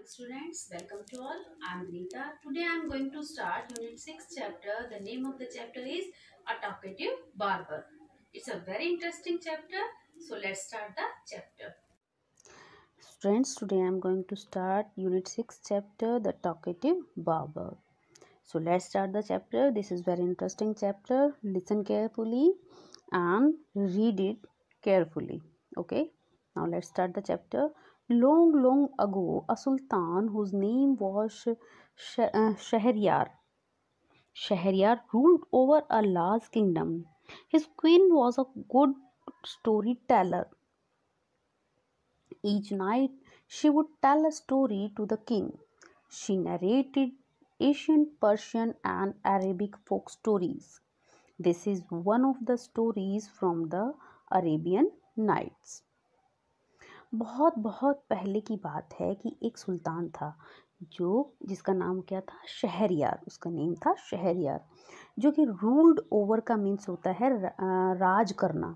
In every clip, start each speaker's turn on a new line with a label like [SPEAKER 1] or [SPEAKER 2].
[SPEAKER 1] Students, welcome to all. I am Rita. Today I am going to start Unit 6 chapter. The name of the chapter is A Talkative Barber. It's a very interesting chapter. So let's start the chapter.
[SPEAKER 2] Friends, today I am going to start Unit 6 chapter The Talkative Barber. So let's start the chapter. This is very interesting chapter. Listen carefully and read it carefully. Okay, now let's start the chapter. Long ago, a sultan whose name was Shahryar ruled over a large kingdom. His queen was a good storyteller. Each night she would tell a story to the king. She narrated ancient Persian and Arabic folk stories. This is one of the stories from the Arabian Nights. बहुत बहुत पहले की बात है कि एक सुल्तान था जिसका नाम क्या था, शहरयार. उसका नेम था शहरयार, जो कि रूल्ड ओवर का मीन्स होता है राज करना.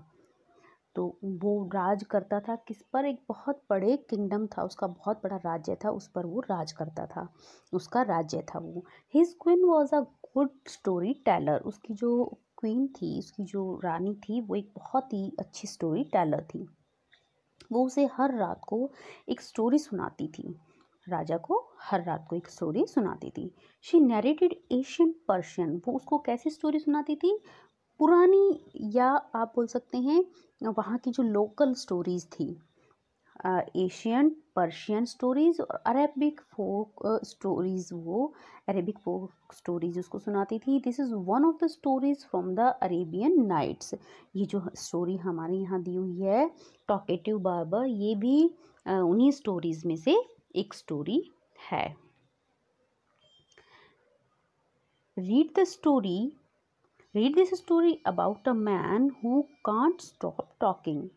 [SPEAKER 2] तो वो राज करता था किस पर? एक बहुत बड़े किंगडम था, उसका बहुत बड़ा राज्य था, उस पर वो राज करता था, उसका राज्य था वो. His queen was a good story teller. उसकी जो क्वीन थी, उसकी जो रानी थी, वो एक बहुत ही अच्छी स्टोरी टेलर थी. वो उसे हर रात को एक स्टोरी सुनाती थी. राजा को हर रात को एक स्टोरी सुनाती थी. She narrated Asian Persian. वो उसको कैसी स्टोरी सुनाती थी? पुरानी, या आप बोल सकते हैं वहाँ की जो लोकल स्टोरीज थी, एशियन पर्शियन स्टोरीज और अरेबिक फोक स्टोरीज. वो अरेबिक फोक स्टोरीज उसको सुनाती थी. This is one of the stories from the Arabian nights. ये जो स्टोरी हमारे यहाँ दी हुई है, टॉकेटिव बार्बर, ये भी उन्हीं स्टोरीज में से एक स्टोरी है. Read this story about a man who can't stop talking.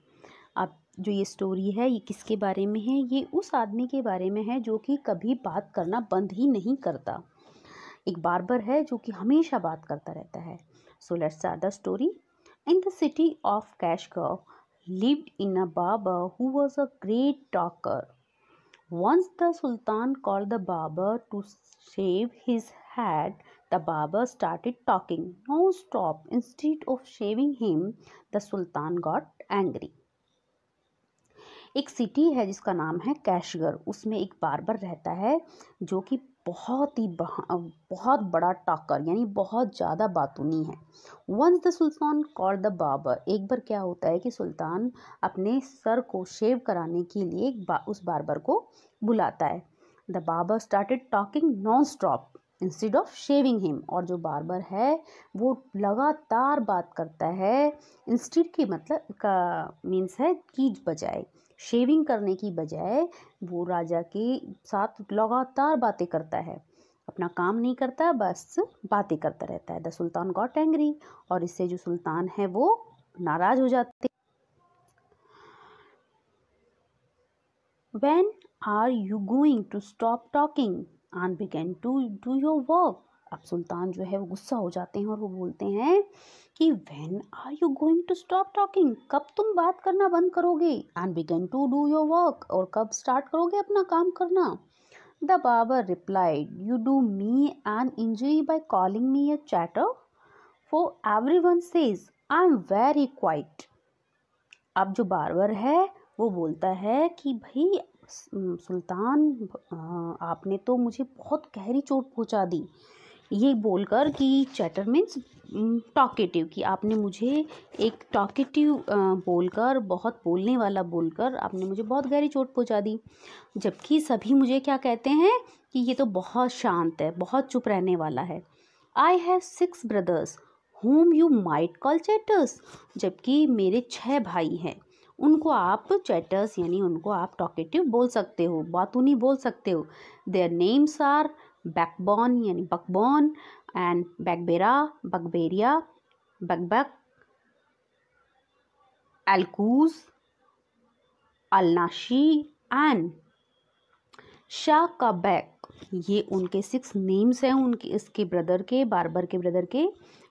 [SPEAKER 2] अब जो ये स्टोरी है, ये किसके बारे में है? ये उस आदमी के बारे में है जो कि कभी बात करना बंद ही नहीं करता. एक बार्बर है जो कि हमेशा बात करता रहता है. So let's start the story. In the city of Kashgar lived in a barber who was a great talker. Once the Sultan called the barber to shave his head. The barber started talking non-stop. Instead of shaving him, the Sultan got angry. एक city है जिसका नाम है कैशगर. उसमें एक barber रहता है जो कि बहुत बड़ा टॉकर, यानी बहुत ज़्यादा बातूनी है. Once the sultan called the barber. एक बार क्या होता है कि सुल्तान अपने सर को शेव कराने के लिए उस बार्बर को बुलाता है. The barber started talking non stop instead of shaving him. और जो बार्बर है वो लगातार बात करता है. इंस्टेड की मतलब का मीन्स है की बजाय, शेविंग करने की बजाय वो राजा के साथ लगातार बातें करता है. अपना काम नहीं करता, बस बातें करता रहता है. The Sultan got angry. और इससे जो सुल्तान है वो नाराज हो जाते. When are you going to stop talking and begin to do your work? अब सुल्तान जो है वो गुस्सा हो जाते हैं और वो बोलते हैं कि when are you going to stop talking? कब तुम बात करना बंद करोगे? And begin to do your work. और कब स्टार्ट करोगे अपना काम करना? The barber replied, you do me an injury by calling me a chatter, for everyone says I am very quiet. अब जो बार्बर है वो बोलता है कि भाई सुल्तान, आपने तो मुझे बहुत गहरी चोट पहुंचा दी. ये बोलकर कि चैटर मीन्स टॉकेटिव, कि आपने मुझे एक टॉकेटिव बोलकर, बहुत बोलने वाला बोलकर आपने मुझे बहुत गहरी चोट पहुंचा दी. जबकि सभी मुझे क्या कहते हैं कि ये तो बहुत शांत है, बहुत चुप रहने वाला है. I have 6 brothers whom you might call chatters. जबकि मेरे 6 भाई हैं, उनको आप चैटर्स यानी उनको आप टॉकेटिव बोल सकते हो, बातूनी बोल सकते हो. देयर नेम्स आर बैकबोन यानी बकबोन, एंड बैकबेरा, बकबेरिया, बकबक, एलकूज, अलनाशी एंड शाकबैक. ये उनके 6 नेम्स हैं उनके, इसके ब्रदर के, बार्बर के ब्रदर के.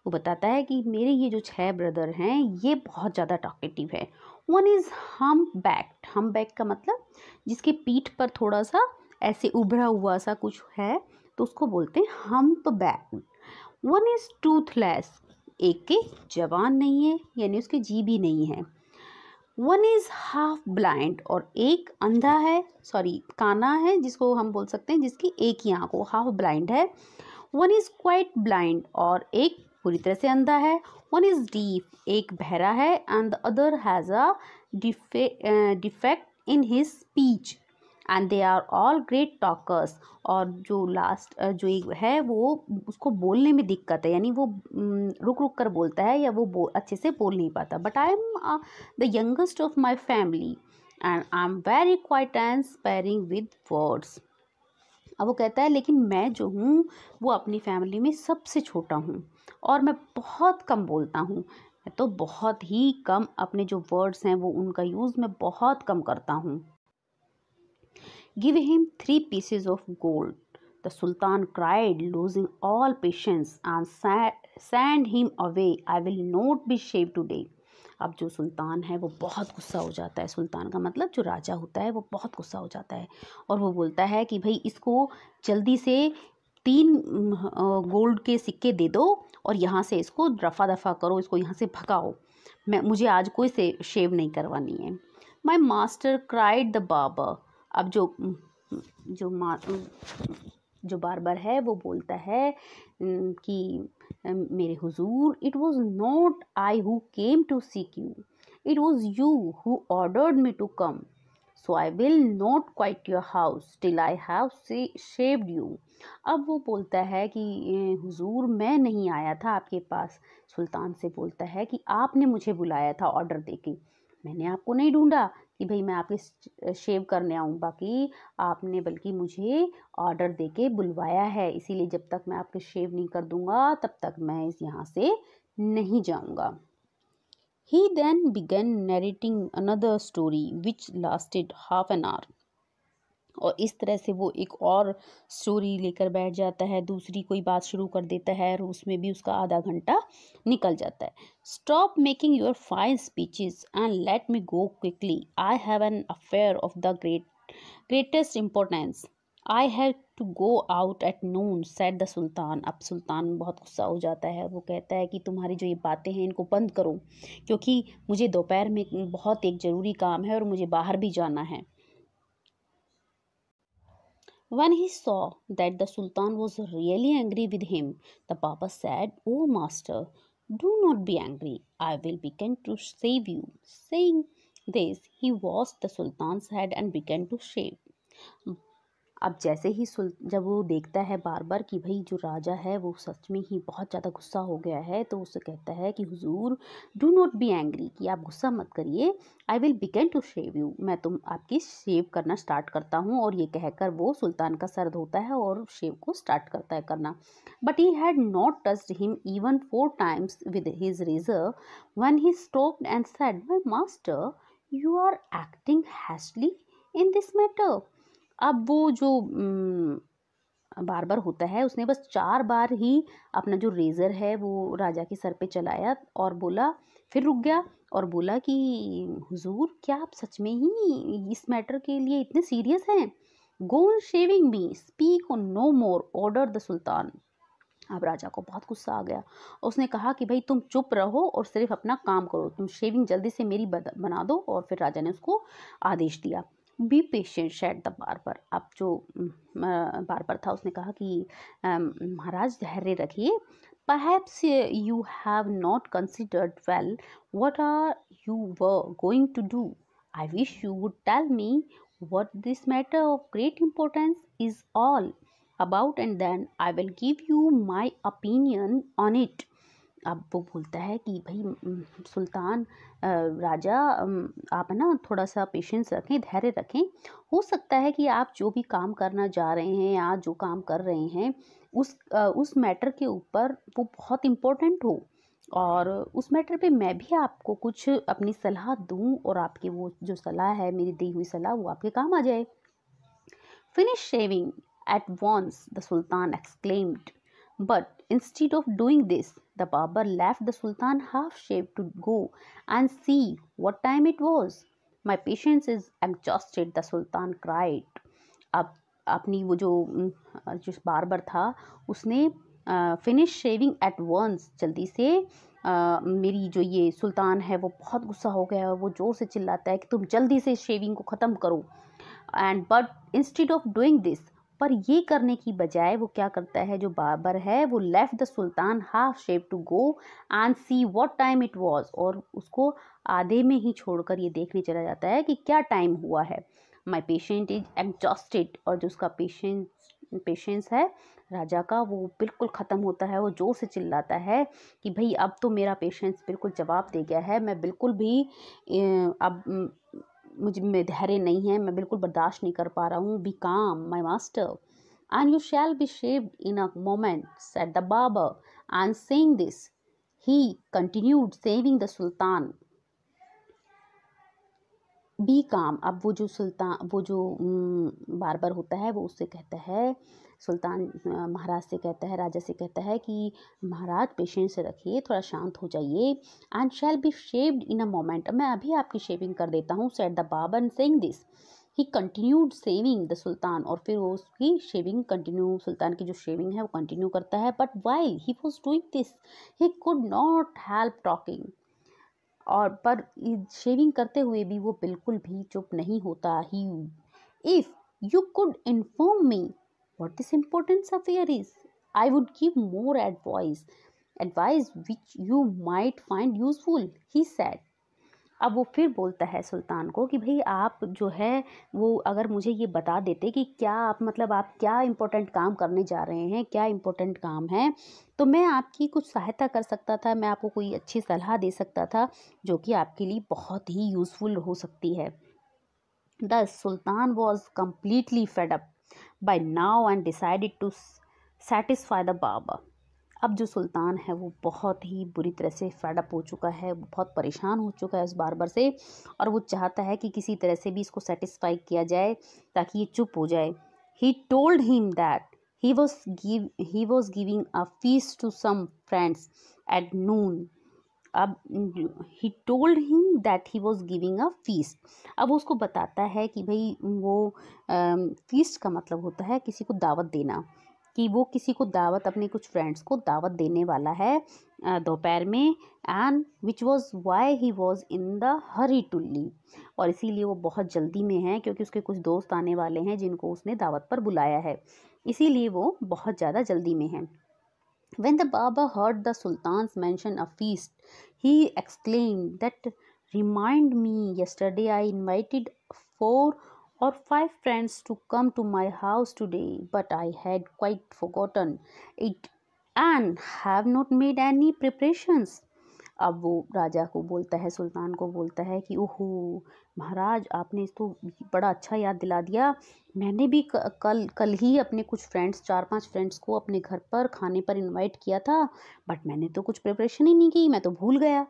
[SPEAKER 2] वो बताता है कि मेरे ये जो 6 ब्रदर हैं ये बहुत ज़्यादा टॉकेटिव है. वन इज़ हम बैक का मतलब जिसकी पीठ पर थोड़ा सा ऐसे उभरा हुआ सा कुछ है तो उसको बोलते हैं hump back. One is Toothless, एक के जबान नहीं है यानी उसके जीभ ही नहीं है। वन इज हाफ ब्लाइंड, और एक अंधा है, सॉरी काना है, जिसको हम बोल सकते हैं जिसकी एक ही आंख हो, हाफ ब्लाइंड है। वन इज क्वाइट ब्लाइंड, और एक पूरी तरह से अंधा है। वन इज डीफ, एक बहरा है, and the other has a defect in his speech, and they are all great talkers. और जो लास्ट जो एक है वो उसको बोलने में दिक्कत है, यानी वो रुक रुक कर बोलता है या वो अच्छे से बोल नहीं पाता। But I am the youngest of my family and I am very quiet and sparing with words. अब वो कहता है लेकिन मैं जो हूँ वो अपनी फैमिली में सबसे छोटा हूँ और मैं बहुत कम बोलता हूँ। मैं तो बहुत ही कम अपने जो वर्ड्स हैं वो उनका यूज़ मैं बहुत कम करता हूँ। Give him 3 pieces of gold. The Sultan cried, losing all patience, and sent him away. I will not be shaved today. अब जो सुल्तान है वो बहुत गुस्सा हो जाता है। सुल्तान का मतलब जो राजा होता है वो बहुत गुस्सा हो जाता है और वो बोलता है कि भाई इसको जल्दी से 3 गोल्ड के सिक्के दे दो और यहाँ से इसको रफा दफा करो, इसको यहाँ से भगाओ। मुझे आज कोई से शेव नहीं करवानी है। My master cried the barber. अब जो बार्बर है वो बोलता है कि मेरे हुजूर, it was not I who came to seek you, it was you who ordered me to come, so I will not quit your house till I have shaved you. अब वो बोलता है कि हुजूर मैं नहीं आया था आपके पास। सुल्तान से बोलता है कि आपने मुझे बुलाया था ऑर्डर देके, मैंने आपको नहीं ढूंढा कि भाई मैं आपके शेव करने आऊँ, बाकी आपने बल्कि मुझे ऑर्डर देके बुलवाया है, इसीलिए जब तक मैं आपके शेव नहीं कर दूंगा तब तक मैं इस यहाँ से नहीं जाऊँगा। He then began narrating another story which lasted half an hour. और इस तरह से वो एक और स्टोरी लेकर बैठ जाता है, दूसरी कोई बात शुरू कर देता है और उसमें भी उसका आधा घंटा निकल जाता है। Stop making your fine speeches and let me go quickly, I have an affair of the greatest importance, I have to go out at noon, said the sultan. अब सुल्तान बहुत गुस्सा हो जाता है, वो कहता है कि तुम्हारी जो ये बातें हैं इनको बंद करो, क्योंकि मुझे दोपहर में बहुत एक ज़रूरी काम है और मुझे बाहर भी जाना है। When he saw that the Sultan was really angry with him, the Baba said, "Oh master, do not be angry. I will begin to save you." Saying this, he washed the Sultan's head and began to shave. अब जैसे ही जब वो देखता है बार बार कि भाई जो राजा है वो सच में ही बहुत ज़्यादा गुस्सा हो गया है, तो उससे कहता है कि हुजूर डू नॉट बी एंग्री, कि आप गुस्सा मत करिए, I will begin to shave you, मैं आपकी शेव करना स्टार्ट करता हूँ। और ये कहकर वो सुल्तान का सर धोता है और शेव को स्टार्ट करता है करना। But he had not touched him even 4 times with his razor when he stopped and said, my master, you are acting hastily in this matter. अब वो जो बार्बर होता है उसने बस 4 बार ही अपना जो रेज़र है वो राजा के सर पे चलाया और बोला, फिर रुक गया और बोला कि हुजूर क्या आप सच में ही इस मैटर के लिए इतने सीरियस हैं? Go on shaving me, speak on no more, order the sultan. अब राजा को बहुत गुस्सा आ गया, उसने कहा कि भाई तुम चुप रहो और सिर्फ अपना काम करो, तुम शेविंग जल्दी से मेरी बना दो। और फिर राजा ने उसको आदेश दिया। Be patient said the barber. अब जो बार्बर था उसने कहा कि महाराज धैर्य रखिए, perhaps you have not considered well what are you were going to do. I wish you would tell me what this matter of great importance is all about, and then I will give you my opinion on it. अब वो बोलता है कि भाई सुल्तान राजा आप ना थोड़ा सा पेशेंस रखें, धैर्य रखें। हो सकता है कि आप जो भी काम करना जा रहे हैं या जो काम कर रहे हैं उस मैटर के ऊपर वो बहुत इम्पोर्टेंट हो और उस मैटर पे मैं भी आपको कुछ अपनी सलाह दूं और आपकी वो जो सलाह है, मेरी दी हुई सलाह, वो आपके काम आ जाए। Finish shaving at once, the sultan exclaimed, but instead of doing this, the barber left the Sultan half shaved to go and see what time it was. My patience is exhausted, the Sultan cried. अब अपनी वो जो barber था उसने finish shaving at once, जल्दी से मेरी जो ये सुल्तान है वो बहुत गुस्सा हो गया है, वो ज़ोर से चिल्लाता है कि तुम जल्दी से शेविंग को ख़त्म करो। And but instead of doing this, पर ये करने की बजाय वो क्या करता है, जो बार्बर है वो left the sultan half shave to go and see what time it was, और उसको आधे में ही छोड़कर ये देखने चला जाता है कि क्या टाइम हुआ है। माई पेशेंट इज एग्जॉस्टेड, और जो उसका पेशेंस है राजा का वो बिल्कुल ख़त्म होता है। वो ज़ोर से चिल्लाता है कि भाई अब तो मेरा पेशेंस बिल्कुल जवाब दे गया है, मैं बिल्कुल भी अब मुझ में धैर्य नहीं है, मैं बिल्कुल बर्दाश्त नहीं कर पा रहा हूँ। Be calm my master and you shall be shaved in a moment said the barber, and saying this he continued shaving the sultan. Be calm, अब वो जो बार्बर होता है वो उससे कहता है, सुल्तान महाराज से कहता है, राजा से कहता है कि महाराज पेशेंस से रखिए, थोड़ा शांत हो जाइए। And shall be shaved in a moment, मैं अभी आपकी शेविंग कर देता हूँ। Said the barber saying this he continued shaving the सुल्तान, और फिर वो उसकी शेविंग कंटिन्यू, सुल्तान की जो शेविंग है वो कंटिन्यू करता है। But while he was doing this he could not help talking, और पर शेविंग करते हुए भी वो बिल्कुल भी चुप नहीं होता। He if you could inform me what this importance affair is, I would give more advice which you might find useful, he said. अब वो फिर बोलता है सुल्तान को कि भाई आप जो है वो अगर मुझे ये बता देते कि क्या आप मतलब आप क्या इम्पोर्टेंट काम करने जा रहे हैं, क्या इम्पोर्टेंट काम है, तो मैं आपकी कुछ सहायता कर सकता था, मैं आपको कोई अच्छी सलाह दे सकता था जो कि आपके लिए बहुत ही यूज़फुल हो सकती है। The sultan was completely fed up by now and decided to satisfy the baba. अब जो सुल्तान है वो बहुत ही बुरी तरह से फेडअप हो चुका है, बहुत परेशान हो चुका है उस बार्बर से, और वो चाहता है कि किसी तरह से भी इसको सेटिस्फाई किया जाए ताकि ये चुप हो जाए। He told him that he was giving a feast to some friends at noon. अब he told him that he was giving a feast, अब वो उसको बताता है कि भाई वो फीस्ट का मतलब होता है किसी को दावत देना, कि वो किसी को दावत, अपने कुछ फ्रेंड्स को दावत देने वाला है दोपहर में। And which was why he was in the hurry to leave, और इसीलिए वो बहुत जल्दी में है क्योंकि उसके कुछ दोस्त आने वाले हैं जिनको उसने दावत पर बुलाया है, इसीलिए वो बहुत ज़्यादा जल्दी में है। When the Baba heard the Sultan's mention a feast, he exclaimed, "That remind me, yesterday I invited 4 or 5 friends to come to my house today, but I had quite forgotten it and have not made any preparations." अब वो राजा को बोलता है, सुल्तान को बोलता है कि ओहो महाराज, आपने तो बड़ा अच्छा याद दिला दिया, मैंने भी कल ही अपने कुछ फ्रेंड्स, 4-5 फ्रेंड्स को अपने घर पर खाने पर इनवाइट किया था, बट मैंने तो कुछ प्रिपरेशन ही नहीं की, मैं तो भूल गया।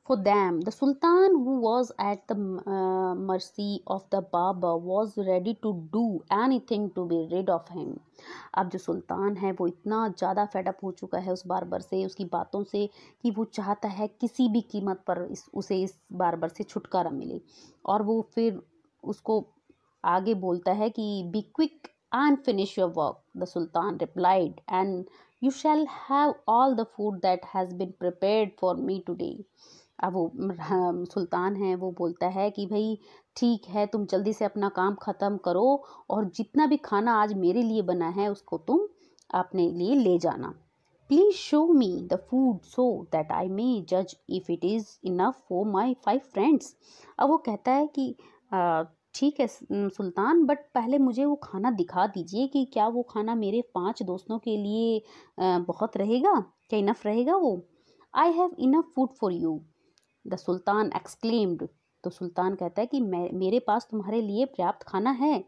[SPEAKER 2] For them, the Sultan, who was at the mercy of the Baba, was ready to do anything to be rid of him. अब जो सुल्तान है वो इतना ज़्यादा फेडअप हो चुका है उस बार्बर से, उसकी बातों से, कि वो चाहता है किसी भी कीमत पर उसे इस बार्बर से छुटकारा मिले। और वो फिर उसको आगे बोलता है कि be quick and finish your work, the sultan replied, and you shall have all the food that has been prepared for me today. अब वो सुल्तान है वो बोलता है कि भाई ठीक है, तुम जल्दी से अपना काम ख़त्म करो और जितना भी खाना आज मेरे लिए बना है उसको तुम अपने लिए ले जाना। Please show me the food so that I may जज if it is enough for my 5 friends. अब वो कहता है कि ठीक है सुल्तान, बट पहले मुझे वो खाना दिखा दीजिए कि क्या वो खाना मेरे 5 दोस्तों के लिए बहुत रहेगा, क्या इनफ रहेगा वो। I have enough food for you, the sultan exclaimed. तो सुल्तान कहता है कि मेरे पास तुम्हारे लिए पर्याप्त खाना है।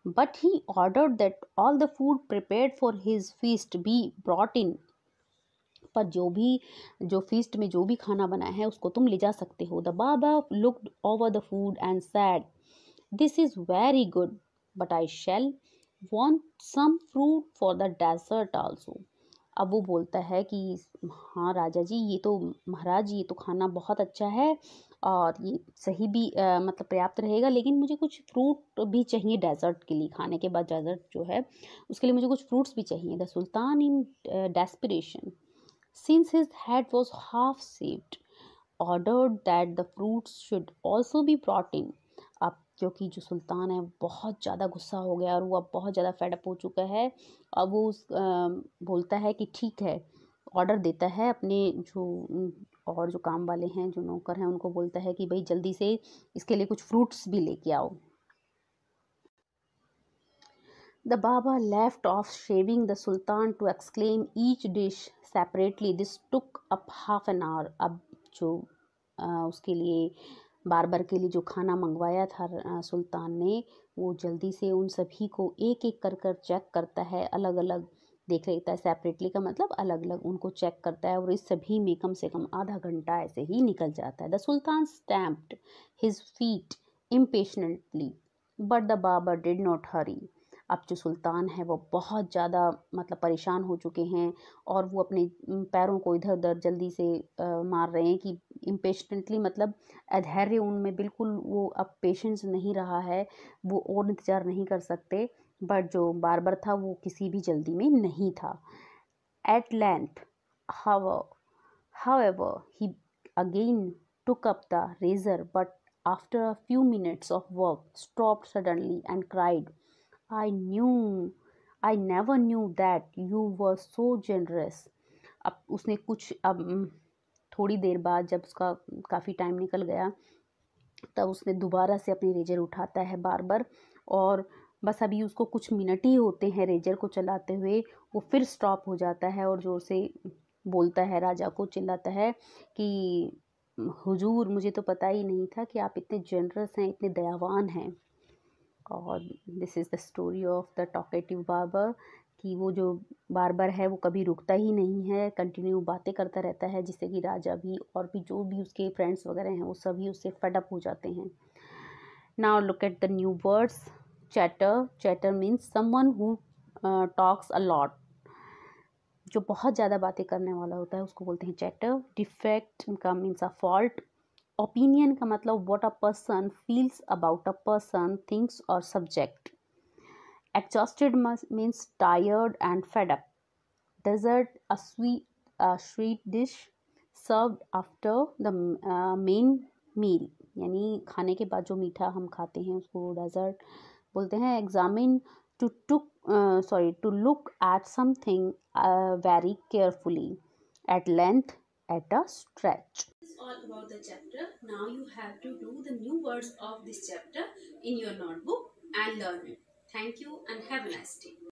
[SPEAKER 2] But he ordered that all the food prepared for his feast be brought in, पर जो फीस्ट में जो भी खाना बना है उसको तुम ले जा सकते हो। द बाबा looked over the food and said, this is very good, but I shall want some fruit for the dessert also. अब वो बोलता है कि हाँ राजा जी, ये तो महाराज ये तो खाना बहुत अच्छा है, और ये सही भी मतलब पर्याप्त रहेगा, लेकिन मुझे कुछ फ्रूट भी चाहिए डेजर्ट के लिए, खाने के बाद डेजर्ट जो है उसके लिए मुझे कुछ फ्रूट्स भी चाहिए। The sultan in desperation, since his head was half saved, ordered that the fruits should also be brought in. अब क्योंकि जो सुल्तान है बहुत ज़्यादा गुस्सा हो गया और वो अब बहुत ज़्यादा फेडअप हो चुका है। अब वो बोलता है कि ठीक है, ऑर्डर देता है अपने जो और जो काम वाले हैं, जो नौकर हैं, उनको बोलता है कि भाई जल्दी से इसके लिए कुछ फ्रूट्स भी लेके आओ। The Baba left off shaving the Sultan to exclaim each dish separately. This took up half an hour. अब जो उसके लिए बार के लिए जो खाना मंगवाया था सुल्तान ने, वो जल्दी से उन सभी को एक एक कर चेक करता है, अलग अलग देख लेता है। सेपरेटली का मतलब अलग अलग उनको चेक करता है, और इस सभी में कम से कम आधा घंटा ऐसे ही निकल जाता है। The sultan stamped his feet impatiently, but the barber did not hurry. अब जो सुल्तान है वो बहुत ज़्यादा मतलब परेशान हो चुके हैं, और वो अपने पैरों को इधर उधर जल्दी से मार रहे हैं कि इम्पेशेंटली मतलब अधैर्य उनमें बिल्कुल, वो अब पेशेंस नहीं रहा है, वो और इंतज़ार नहीं कर सकते। बट जो बार्बर था वो किसी भी जल्दी में नहीं था। At length however he again took up the razor, but after a few minutes of work stopped suddenly and cried, I knew, I never knew that you were so generous. अब उसने कुछ अब थोड़ी देर बाद जब उसका काफ़ी टाइम निकल गया, तब उसने दोबारा से अपनी रेजर उठाता है बार्बर, और बस अभी उसको कुछ मिनट ही होते हैं रेजर को चलाते हुए, वो फिर स्टॉप हो जाता है और ज़ोर से बोलता है, राजा को चिल्लाता है कि हुजूर, मुझे तो पता ही नहीं था कि आप इतने जनरस हैं, इतने दयावान हैं। और this is the story of the talkative barber, कि वो जो बार्बर है वो कभी रुकता ही नहीं है, कंटिन्यू बातें करता रहता है, जिससे कि राजा भी और भी जो भी उसके फ्रेंड्स वगैरह हैं वो सभी उससे फेड अप हो जाते हैं। Now look at the new words. Chatter, chatter means someone who talks a lot, जो बहुत ज़्यादा बातें करने वाला होता है उसको बोलते हैं चैटर। डिफेक्ट का मीन्स अ फॉल्ट। ओपिनियन का मतलब what a person feels about a person, things और subject. Exhausted means tired and fed up. Dessert, a sweet dish served after the main meal, यानी खाने के बाद जो मीठा हम खाते हैं उसको डेजर्ट बोलते हैं। Examine, to look at something very carefully. At length, at a stretch.
[SPEAKER 1] This is all about the chapter. Now you have to do the new words of this chapter in your notebook and learn it. Thank you and have a nice day.